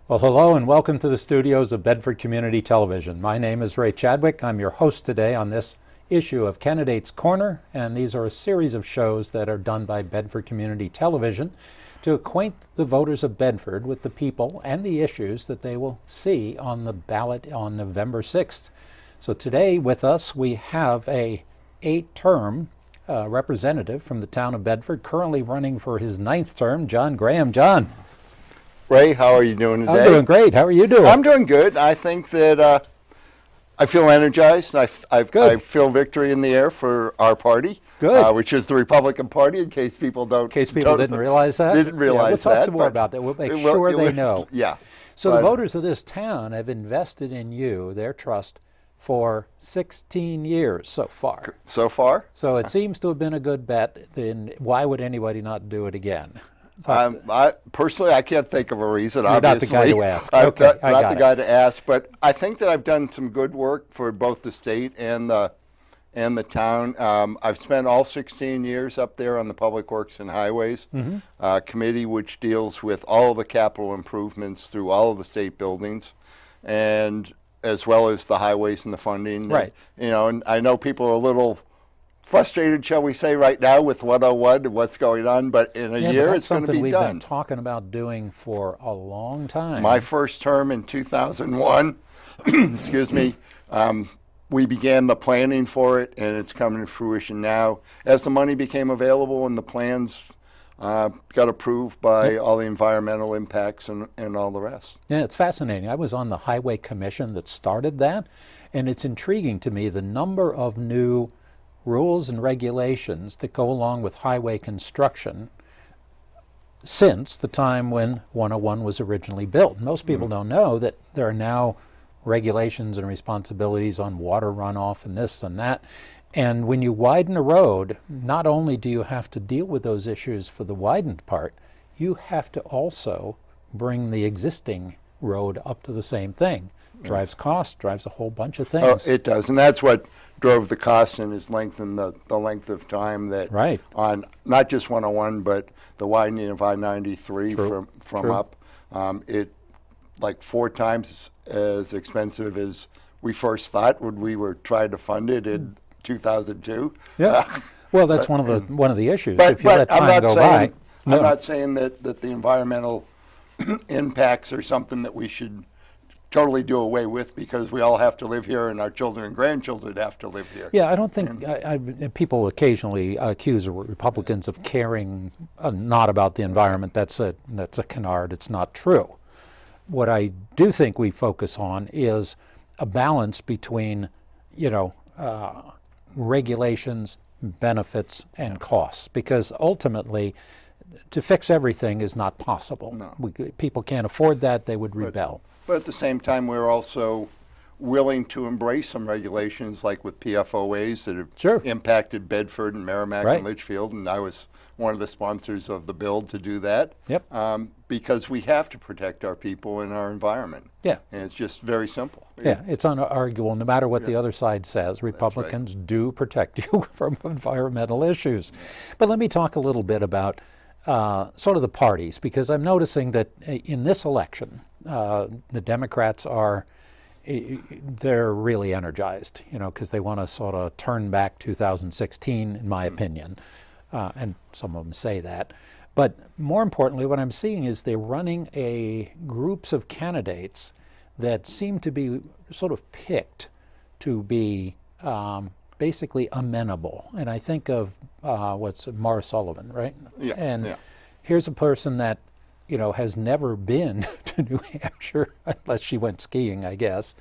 Well, hello and welcome to the studios of Bedford Community Television. My name is Ray Chadwick. I'm your host today on this issue of Candidates Corner, and these are a series of shows that are done by Bedford Community Television to acquaint the voters of Bedford with the people and the issues that they will see on the ballot on November 6th. So today with us we have a 8-term representative from the town of Bedford, currently running for his 9th term, John Graham. John. Ray, how are you doing today? I'm doing great. How are you doing? I'm doing good. I think that I feel energized. I feel victory in the air for our party, which is the Republican Party, in case people didn't realize that. Didn't realize we'll that. We'll talk some more about that. We'll make sure they know. Yeah. So the voters of this town have invested in you, their trust, for 16 years so far. So far? So it seems to have been a good bet. Then why would anybody not do it again? Personally, I can't think of a reason. You're obviously. Not the guy to ask. I'm okay, not the guy to ask, but I think that I've done some good work for both the state and the town. I've spent all 16 years up there on the Public Works and Highways committee, which deals with all of the capital improvements through all of the state buildings, and as well as the highways and the funding. Right. And I know people are a little frustrated, shall we say, right now with 101 and what's going on, but in a year it's going to be something we've done. Been talking about doing for a long time. My first term in 2001, excuse me, we began the planning for it, and it's coming to fruition now. As the money became available and the plans got approved by all the environmental impacts and all the rest. Yeah, it's fascinating. I was on the Highway Commission that started that, and it's intriguing to me the number of new rules and regulations that go along with highway construction since the time when 101 was originally built. Most people don't know that there are now regulations and responsibilities on water runoff and this and that. And when you widen a road, not only do you have to deal with those issues for the widened part, you have to also bring the existing road up to the same thing. Drives cost, drives a whole bunch of things. Oh, it does, and that's what drove the cost and has lengthened the length of time that on not just 101, but the widening of I-93 from up. It like 4 times as expensive as we first thought when we were trying to fund it in 2002. Yeah. Well, that's one of the issues. But, if you let time go by. I'm not saying that the environmental impacts are something that we should totally do away with, because we all have to live here and our children and grandchildren have to live here. Yeah, I don't think people occasionally accuse Republicans of caring not about the environment. That's a canard. It's not true. What I do think we focus on is a balance between, regulations, benefits, and costs, because ultimately to fix everything is not possible. No. People can't afford that. They would rebel. But at the same time, we're also willing to embrace some regulations, like with PFOAs that have impacted Bedford and Merrimack and Litchfield, and I was one of the sponsors of the bill to do that. Yep. Because we have to protect our people and our environment. Yeah. And it's just very simple. Yeah, it's unarguable. No matter what the other side says, Republicans do protect you from environmental issues. But let me talk a little bit about sort of the parties, because I'm noticing that in this election, the Democrats they're really energized, because they want to sort of turn back 2016, in my opinion, and some of them say that. But more importantly, what I'm seeing is they're running groups of candidates that seem to be sort of picked to be basically amenable. And I think of Morris Sullivan, right? Yeah. And here's a person that has never been to New Hampshire, unless she went skiing, I guess.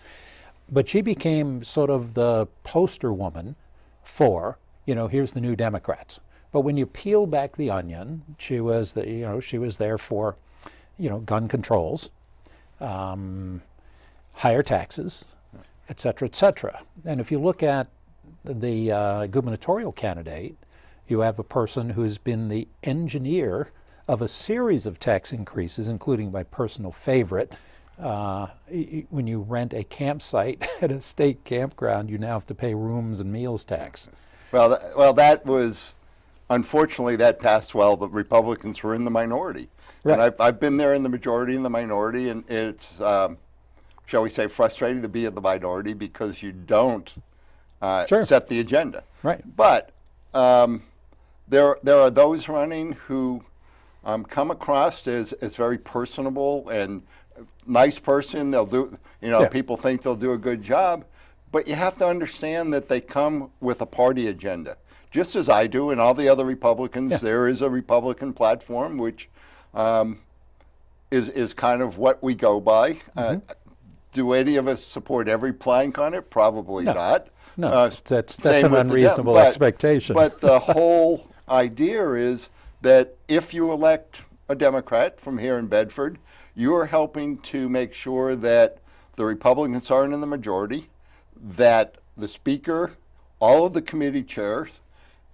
But she became sort of the poster woman for, here's the new Democrats. But when you peel back the onion, she was there for, gun controls, higher taxes, et cetera, et cetera. And if you look at the gubernatorial candidate, you have a person who's been the engineer of a series of tax increases, including my personal favorite. When you rent a campsite at a state campground, you now have to pay rooms and meals tax. Well, that was unfortunately, that passed while the Republicans were in the minority. Right. And I've been there in the majority and the minority, and it's, shall we say, frustrating to be in the minority because you don't Sure. set the agenda. Right. But there are those running who come across as very personable and nice person. They'll do, Yeah. people think they'll do a good job, but you have to understand that they come with a party agenda. Just as I do and all the other Republicans, Yeah. there is a Republican platform, which is kind of what we go by. Do any of us support every plank on it? Probably No. not. No, that's Same an with the unreasonable Dem- but- expectation. But the whole idea is that if you elect a Democrat from here in Bedford, you're helping to make sure that the Republicans aren't in the majority, that the Speaker, all of the committee chairs,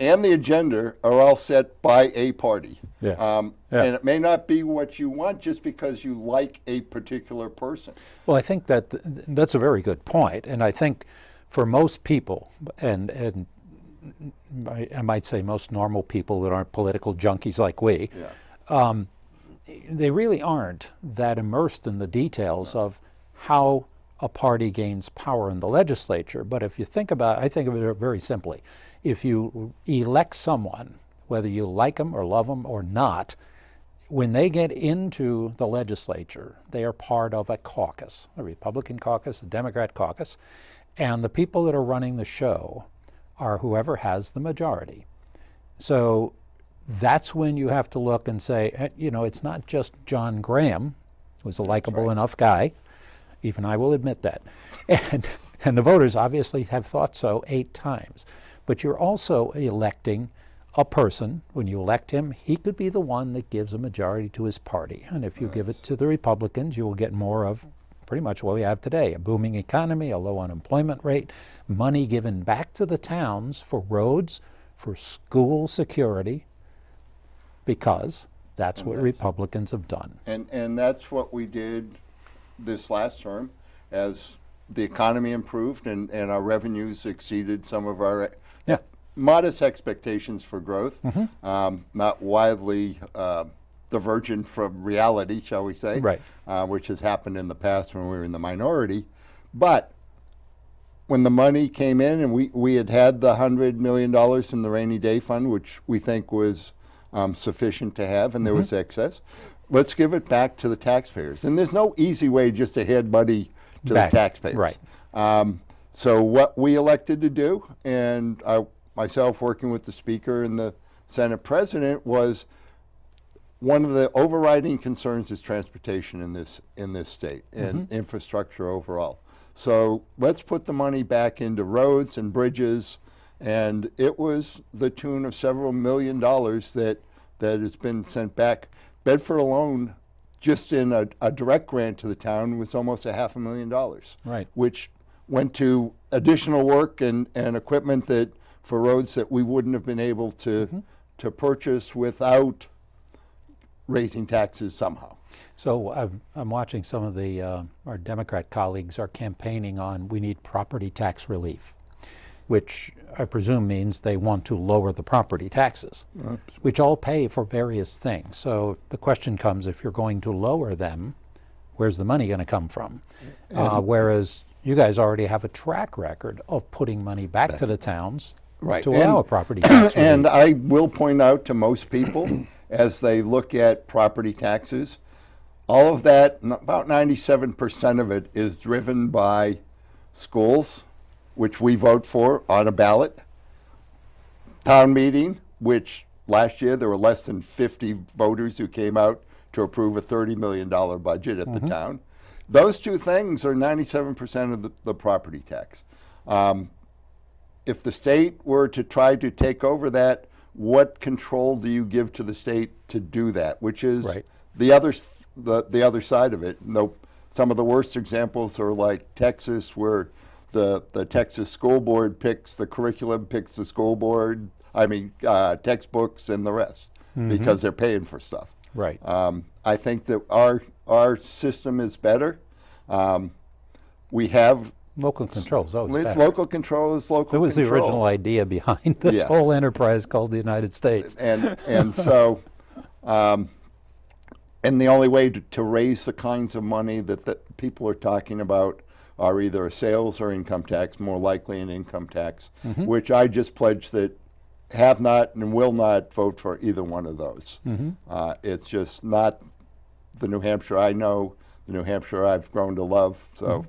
and the agenda are all set by a party. Yeah. And it may not be what you want just because you like a particular person. Well, I think that's a very good point, and I think for most people, and I might say most normal people that aren't political junkies like we, they really aren't that immersed in the details of how a party gains power in the legislature. But if you think about it, I think of it very simply. If you elect someone, whether you like them or love them or not, when they get into the legislature, they are part of a caucus, a Republican caucus, a Democrat caucus, and the people that are running the show are whoever has the majority. So that's when you have to look and say, it's not just John Graham, who's a likable enough guy, even I will admit that, and the voters obviously have thought so 8 times. But you're also electing a person. When you elect him, he could be the one that gives a majority to his party. And if you give it to the Republicans, you will get more of pretty much what we have today, a booming economy, a low unemployment rate, money given back to the towns for roads, for school security, because that's what Republicans have done. And that's what we did this last term as the economy improved and our revenues exceeded some of our modest expectations for growth, not wildly divergent from reality, shall we say, Right. Which has happened in the past when we were in the minority. But when the money came in and we had the $100 million in the rainy day fund, which we think was sufficient to have, and there was excess, let's give it back to the taxpayers. And there's no easy way just to hand money to the taxpayers. Right. So what we elected to do, and myself working with the Speaker and the Senate President, was one of the overriding concerns is transportation in this state and infrastructure overall. So let's put the money back into roads and bridges, and it was the tune of several $1 million that has been sent back. Bedford alone, just in a direct grant to the town, was almost $500,000, Right. which went to additional work and equipment for roads that we wouldn't have been able to purchase without raising taxes somehow. So I'm watching some of our Democrat colleagues are campaigning on we need property tax relief, which I presume means they want to lower the property taxes, which all pay for various things. So the question comes, if you're going to lower them, where's the money going to come from? Whereas you guys already have a track record of putting money back to the towns to allow a property tax relief. And I will point out to most people, as they look at property taxes, all of that, about 97% of it, is driven by schools, which we vote for on a ballot, town meeting, which last year there were less than 50 voters who came out to approve a $30 million budget at the town. Those two things are 97% of the property tax. If the state were to try to take over that, what control do you give to the state to do that? Which is the other side of it. Some of the worst examples are like Texas, where the Texas school board picks the curriculum, picks the school board, textbooks and the rest, because they're paying for stuff. Right. I think that our system is better. We have Local control is always With better. local control is local That was control. the original idea behind this Yeah. whole enterprise called the United States. And so, and the only way to raise the kinds of money that people are talking about are either a sales or income tax, more likely an income tax, which I just pledged that have not and will not vote for either one of those. It's just not the New Hampshire I know, the New Hampshire I've grown to love. So.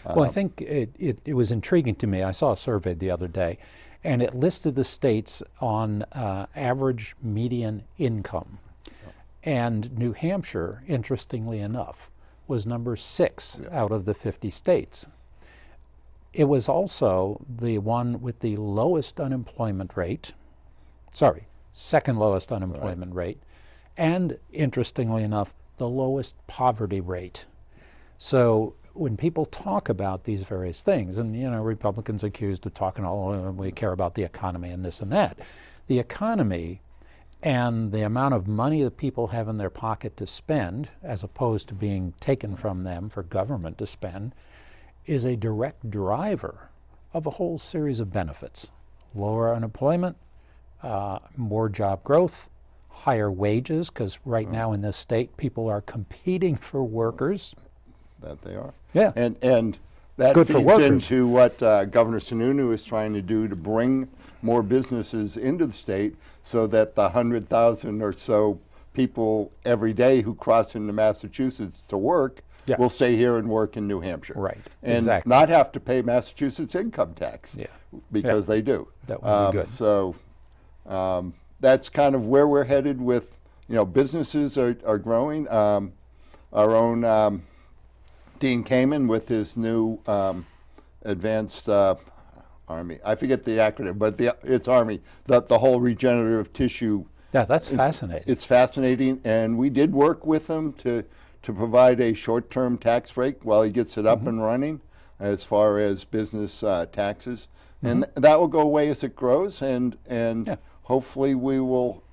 Well, I think it was intriguing to me. I saw a survey the other day, and it listed the states on average median income. And New Hampshire, interestingly enough, was number 6 out of the 50 states. It was also the one with the lowest unemployment rate, second lowest unemployment rate, and interestingly enough, the lowest poverty rate. So when people talk about these various things, and Republicans accused of talking we care about the economy and this and that, the economy and the amount of money that people have in their pocket to spend, as opposed to being taken from them for government to spend, is a direct driver of a whole series of benefits. Lower unemployment, more job growth, higher wages, because right now in this state people are competing for workers. That they are. Yeah. And that Good for feeds workers. into what Governor Sununu is trying to do to bring more businesses into the state so that the 100,000 or so people every day who cross into Massachusetts to work will stay here and work in New Hampshire. Right. And Exactly. not have to pay Massachusetts income tax. Because they do. That would be good. So that's kind of where we're headed with, businesses are growing. Our own Dean Kamen with his new advanced Army. I forget the acronym, but it's Army. The whole regenerative tissue. Yeah, that's fascinating. It's fascinating, and we did work with him to provide a short-term tax break while he gets it up and running, as far as business taxes, and that will go away as it grows, and hopefully we will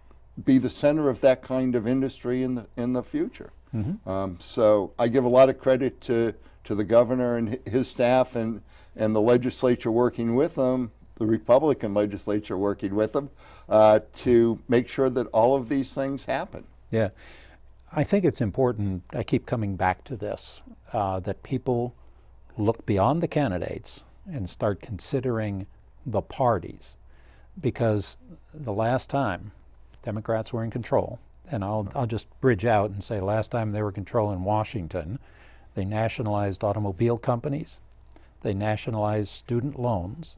be the center of that kind of industry in the future. So I give a lot of credit to the governor and his staff and the legislature working with them, the Republican legislature working with them, to make sure that all of these things happen. Yeah. I think it's important, I keep coming back to this, that people look beyond the candidates and start considering the parties. Because the last time Democrats were in control, and I'll just bridge out and say last time they were controlling Washington, they nationalized automobile companies, they nationalized student loans,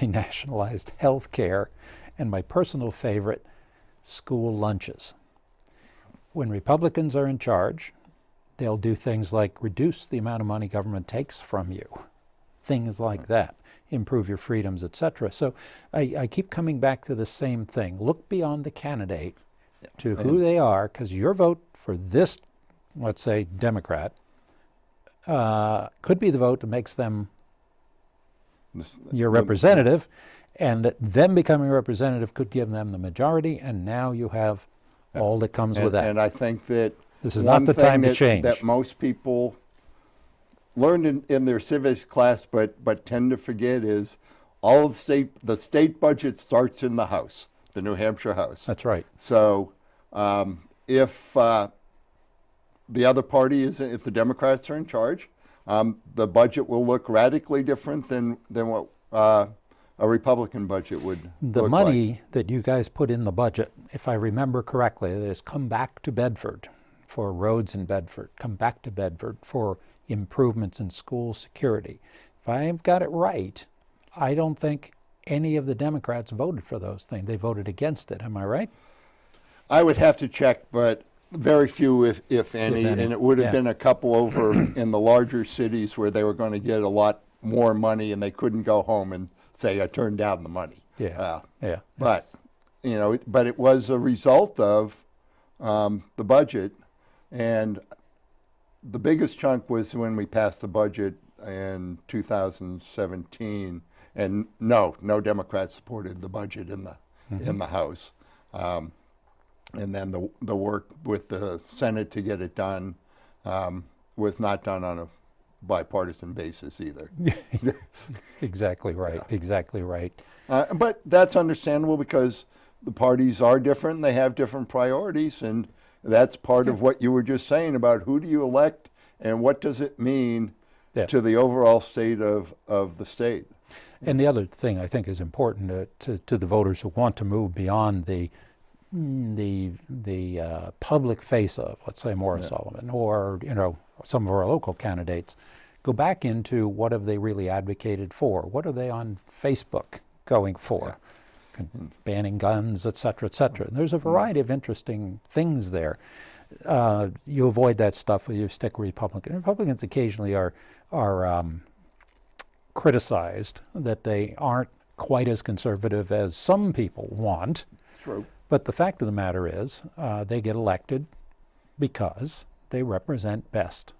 they nationalized health care, and my personal favorite, school lunches. When Republicans are in charge, they'll do things like reduce the amount of money government takes from you, things like that, improve your freedoms, etc. So I keep coming back to the same thing. Look beyond the candidate to who they are, because your vote for this, let's say, Democrat, could be the vote that makes them your representative, and them becoming a representative could give them the majority, and now you have all that comes with that. And I think that this is not the time to change. That most people learned in their civics class, but tend to forget is all of the state budget starts in the House, the New Hampshire House. That's right. So if the other party if the Democrats are in charge, the budget will look radically different than what a Republican budget would The look money that you guys put in the budget, if I remember correctly, that has come back to Bedford for roads in Bedford, come back to Bedford for improvements in school security. If I've got it right, I don't think any of the Democrats voted for those things. They voted against it. Am I right? I would have to check, but very few, if any, any. and it would have been a couple over in the larger cities where they were going to get a lot more money and they couldn't go home and say, I turned down the money. But, but it was a result of the budget, and the biggest chunk was when we passed the budget in 2017, and no Democrats supported the budget in the House. And then the work with the Senate to get it done was not done on bipartisan basis either. Exactly right. Yeah. Exactly right. But that's understandable because the parties are different. They have different priorities, and that's part of what you were just saying about who do you elect and what does it mean Yeah. to the overall state of the state. And the other thing I think is important to the voters who want to move beyond the public face of, let's say, Morris Sullivan, or some of our local candidates, go back into what have they really advocated for? What are they on Facebook going for? Banning guns, et cetera, et cetera. And there's a variety of interesting things there. You avoid that stuff, you stick Republican. Republicans occasionally are criticized that they aren't quite as conservative as some people want. True. But the fact of the matter is, they get elected because they represent best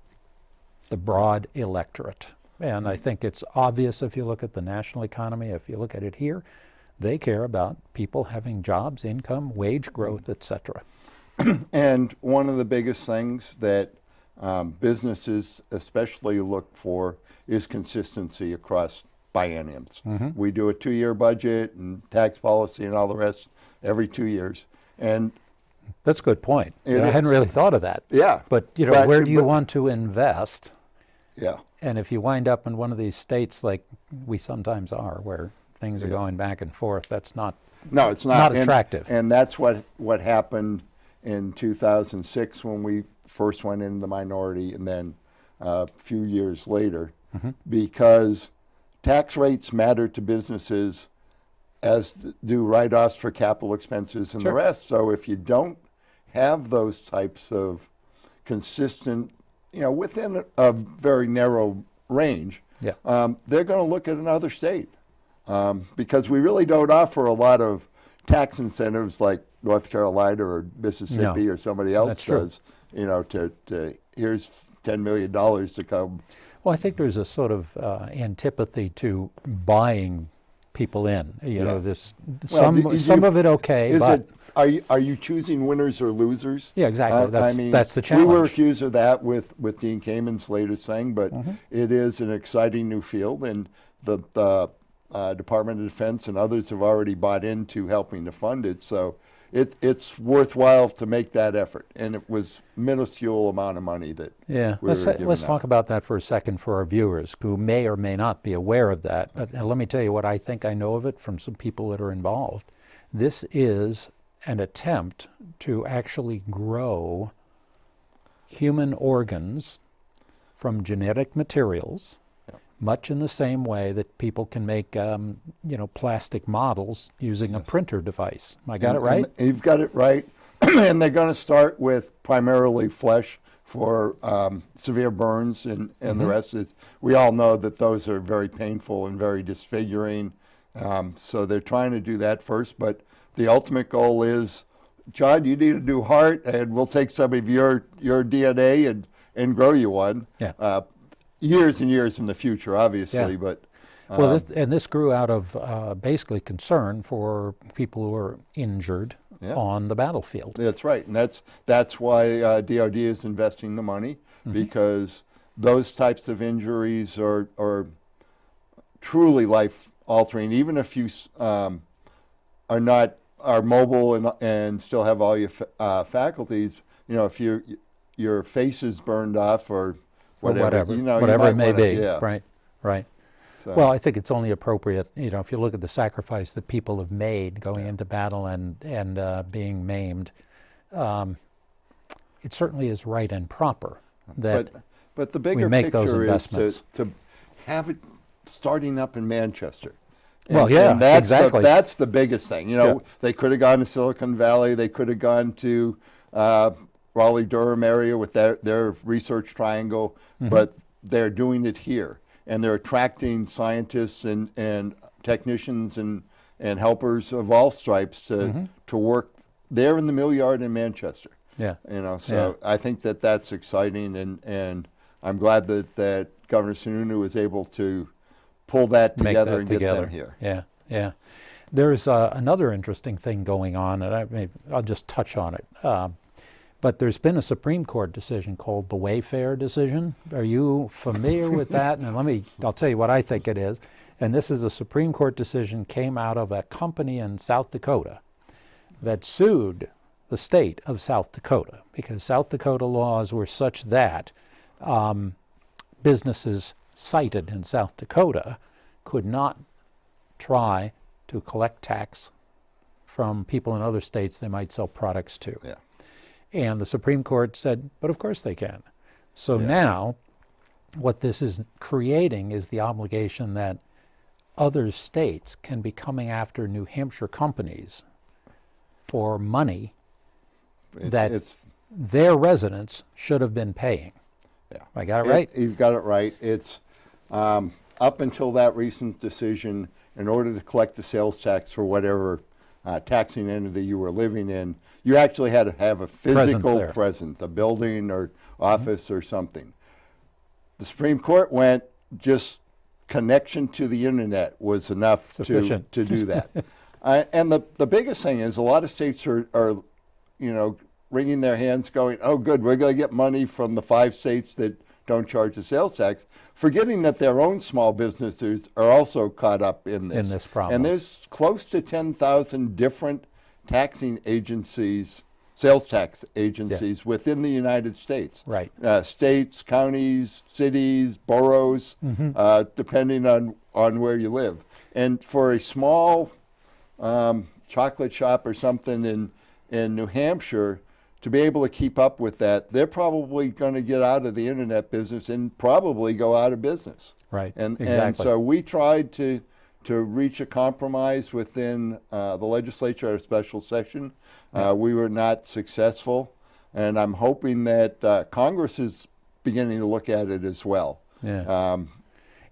the broad electorate. And I think it's obvious if you look at the national economy, if you look at it here, they care about people having jobs, income, wage growth, etc. And one of the biggest things that businesses especially look for is consistency across bienniums. We do a 2-year budget and tax policy and all the rest every 2 years. And that's a good point. I is. hadn't really thought of that. Yeah. But where do you want to invest? Yeah. And if you wind up in one of these states like we sometimes are, where things are going back and forth, that's not No, it's not attractive. And that's what happened in 2006 when we first went into the minority, and then a few years later, because tax rates matter to businesses as do write-offs for capital expenses and the rest. So if you don't have those types of consistent, within a very narrow range, they're going to look at another state. Because we really don't offer a lot of tax incentives like North Carolina or Mississippi or somebody else does, to here's $10 million to come. Well, I think there's a sort of antipathy to buying people in. Some of it okay, but are you choosing winners or losers? Yeah, exactly. That's the challenge. We were accused of that with Dean Kamen's latest thing, but it is an exciting new field, and the Department of Defense and others have already bought into helping to fund it. So it's worthwhile to make that effort, and it was minuscule amount of money that let's talk about that for a second for our viewers who may or may not be aware of that. But let me tell you what I think I know of it from some people that are involved. This is an attempt to actually grow human organs from genetic materials, much in the same way that people can make, plastic models using a printer device. I got it right? And you've got it right. And they're going to start with primarily flesh for severe burns and the rest. We all know that those are very painful and very disfiguring. So they're trying to do that first. But the ultimate goal is, John, you need a new heart, and we'll take some of your DNA and grow you one. Yeah. Years and years in the future, obviously, but this grew out of basically concern for people who are injured on the battlefield. That's right, and that's why DoD is investing the money, because those types of injuries are truly life altering. Even if you are mobile and still have all your faculties, if your face is burned off or whatever it may be. Yeah. Right. So. Well, I think it's only appropriate, if you look at the sacrifice that people have made going into battle and being maimed, it certainly is right and proper that but the bigger we make picture those investments. Is to have it starting up in Manchester. And exactly. That's the biggest thing. They could have gone to Silicon Valley. They could have gone to Raleigh-Durham area with their research triangle, but they're doing it here. And they're attracting scientists and technicians and helpers of all stripes to work there in the mill yard in Manchester. Yeah. I think that's exciting, and I'm glad that Governor Sununu was able to pull that together and get them here. Yeah. There's another interesting thing going on, and I'll just touch on it. But there's been a Supreme Court decision called the Wayfair decision. Are you familiar with that? And I'll tell you what I think it is. And this is a Supreme Court decision came out of a company in South Dakota that sued the state of South Dakota because South Dakota laws were such that businesses cited in South Dakota could not try to collect tax from people in other states they might sell products to. Yeah. And the Supreme Court said, but of course they can. So now what this is creating is the obligation that other states can be coming after New Hampshire companies for money that their residents should have been paying. Yeah. I got it right? You've got it right. It's up until that recent decision, in order to collect the sales tax for whatever taxing entity you were living in, you actually had to have a physical presence, a building or office or something. The Supreme Court went, just connection to the internet was enough to do that. And the biggest thing is a lot of states are wringing their hands going, oh good, we're going to get money from the 5 states that don't charge the sales tax, forgetting that their own small businesses are also caught up in this problem. And there's close to 10,000 different taxing agencies, sales tax agencies within the United States. Right. States, counties, cities, boroughs, depending on where you live. And for a small chocolate shop or something in New Hampshire, to be able to keep up with that, they're probably going to get out of the internet business and probably go out of business. Right, exactly. And exactly. so we tried to reach a compromise within the legislature at a special session. We were not successful, and I'm hoping that Congress is beginning to look at it as well. Yeah.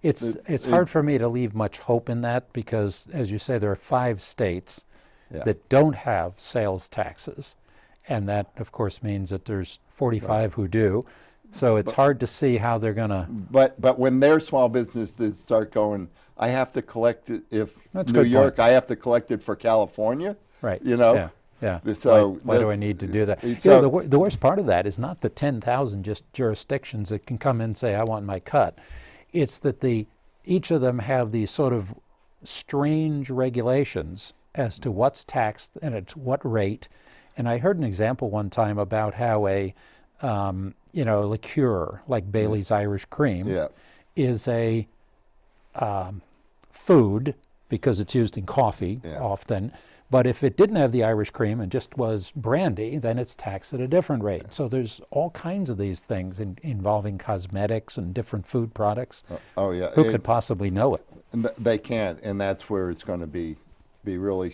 It's hard for me to leave much hope in that because, as you say, there are 5 states that don't have sales taxes. And that, of course, means that there's 45 who do. So it's hard to see how they're going to... But when their small businesses start going, I have to collect it if That's New York, I have to collect it for California. Right. You know? Yeah. So why do I need to do that? So the worst part of that is not the 10,000 just jurisdictions that can come in and say, I want my cut. It's that each of them have these sort of strange regulations as to what's taxed and at what rate. And I heard an example one time about how a liqueur like Bailey's Irish Cream is a food because it's used in coffee often. But if it didn't have the Irish cream and just was brandy, then it's taxed at a different rate. So there's all kinds of these things involving cosmetics and different food products. Who could possibly know it? They can't, and that's where it's going to be really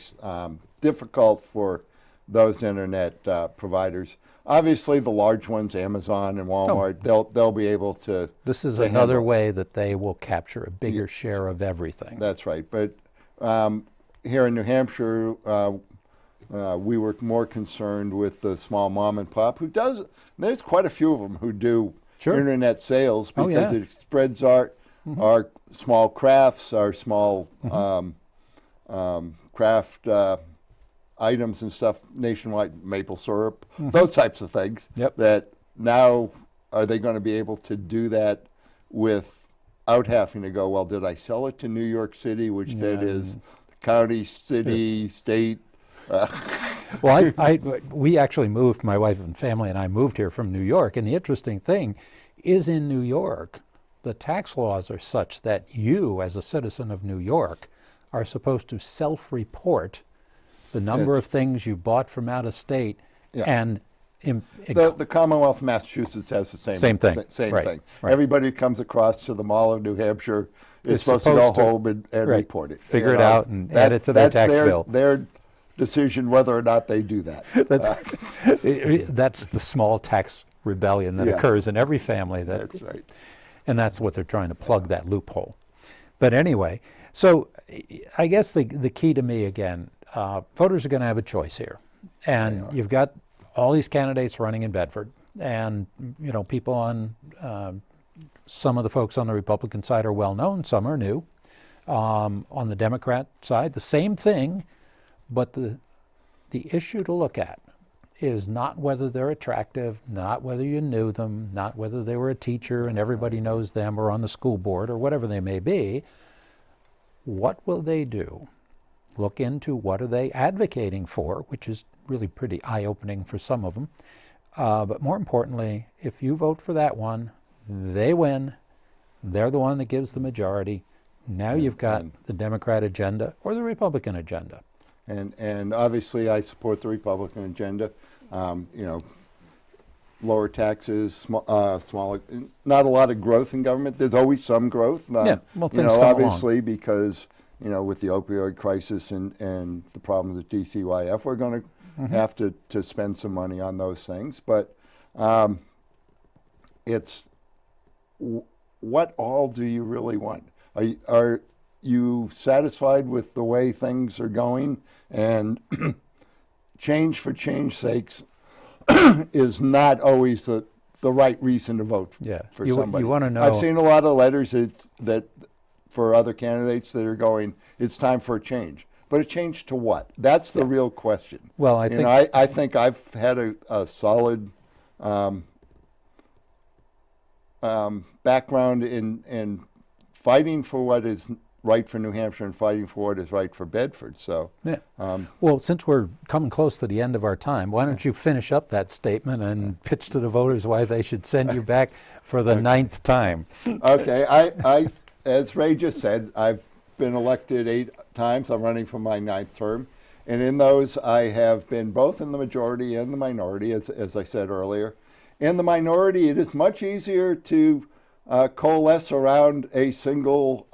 difficult for those internet providers. Obviously, the large ones, Amazon and Walmart, they'll be able to. This is another way that they will capture a bigger share of everything. That's right. But here in New Hampshire, we were more concerned with the small mom and pop who does. There's quite a few of them who do internet sales because it spreads our small crafts, our small craft items and stuff nationwide, maple syrup, those types of things. That now are they going to be able to do that without having to go, well, did I sell it to New York City, which that is county, city, state? Well, we actually moved, my wife and family and I moved here from New York, and the interesting thing is in New York, the tax laws are such that you, as a citizen of New York, are supposed to self-report the number of things you bought from out of state, and the Commonwealth of Massachusetts has the same thing. Right. Everybody who comes across to the Mall of New Hampshire is supposed to go home and report it. Figure it out and add it to their tax bill. Their decision whether or not they do that. That's the small tax rebellion that occurs in every family. That's right. And that's what they're trying to plug, that loophole. But anyway, so I guess the key to me again, voters are going to have a choice here. And you've got all these candidates running in Bedford, and people on some of the folks on the Republican side are well known, some are new. On the Democrat side, the same thing, but the issue to look at is not whether they're attractive, not whether you knew them, not whether they were a teacher and everybody knows them or on the school board or whatever they may be. What will they do? Look into what are they advocating for, which is really pretty eye-opening for some of them. But more importantly, if you vote for that one, they win. They're the one that gives the majority. Now you've got the Democrat agenda or the Republican agenda. And obviously I support the Republican agenda. Lower taxes, smaller, not a lot of growth in government. There's always some growth. Yeah, well, things come obviously along. Because with the opioid crisis and the problems with DCYF, we're going to have to spend some money on those things. But it's what all do you really want? Are you satisfied with the way things are going? And change for change's sakes is not always the right reason to vote for somebody. You want to know. I've seen a lot of letters that for other candidates that are going, it's time for a change. But a change to what? That's the real question. Well, I think I've had a solid background in fighting for what is right for New Hampshire and fighting for what is right for Bedford. So, well, since we're coming close to the end of our time, why don't you finish up that statement and pitch to the voters why they should send you back for the 9th time? Okay, I as Ray just said, I've been elected 8 times. I'm running for my 9th term. And in those, I have been both in the majority and the minority, as I said earlier. In the minority, it is much easier to coalesce around a single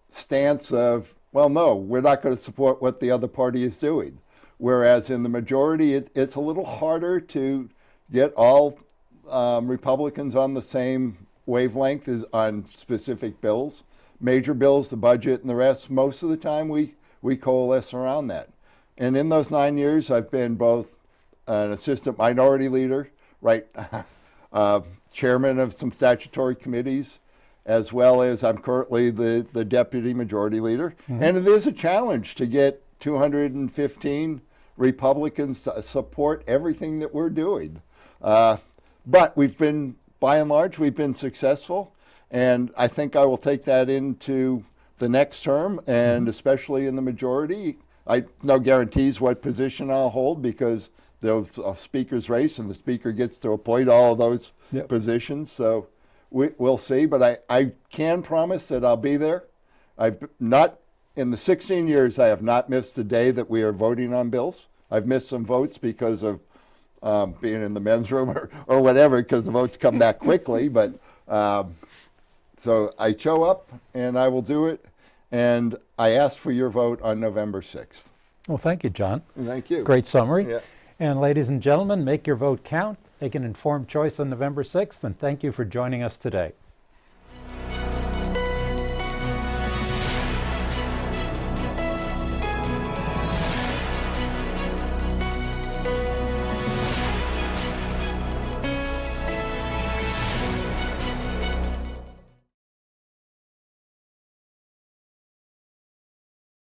stance of, well, no, we're not going to support what the other party is doing. Whereas in the majority, it's a little harder to get all Republicans on the same wavelength as on specific bills. Major bills, the budget and the rest, most of the time we coalesce around that. And in those 9 years, I've been both an assistant minority leader, chairman of some statutory committees, as well as I'm currently the deputy majority leader. And it is a challenge to get 215 Republicans to support everything that we're doing. But we've been, by and large, we've been successful. And I think I will take that into the next term, and especially in the majority. No guarantees what position I'll hold because there's a speaker's race and the speaker gets to appoint all of those positions. So we'll see, but I can promise that I'll be there. I've not, in the 16 years, I have not missed a day that we are voting on bills. I've missed some votes because of being in the men's room or whatever, because the votes come back quickly. But so I show up and I will do it. And I ask for your vote on November 6th. Well, thank you, John. Thank you. Great summary. Yeah. And ladies and gentlemen, make your vote count. Make an informed choice on November 6th, and thank you for joining us today.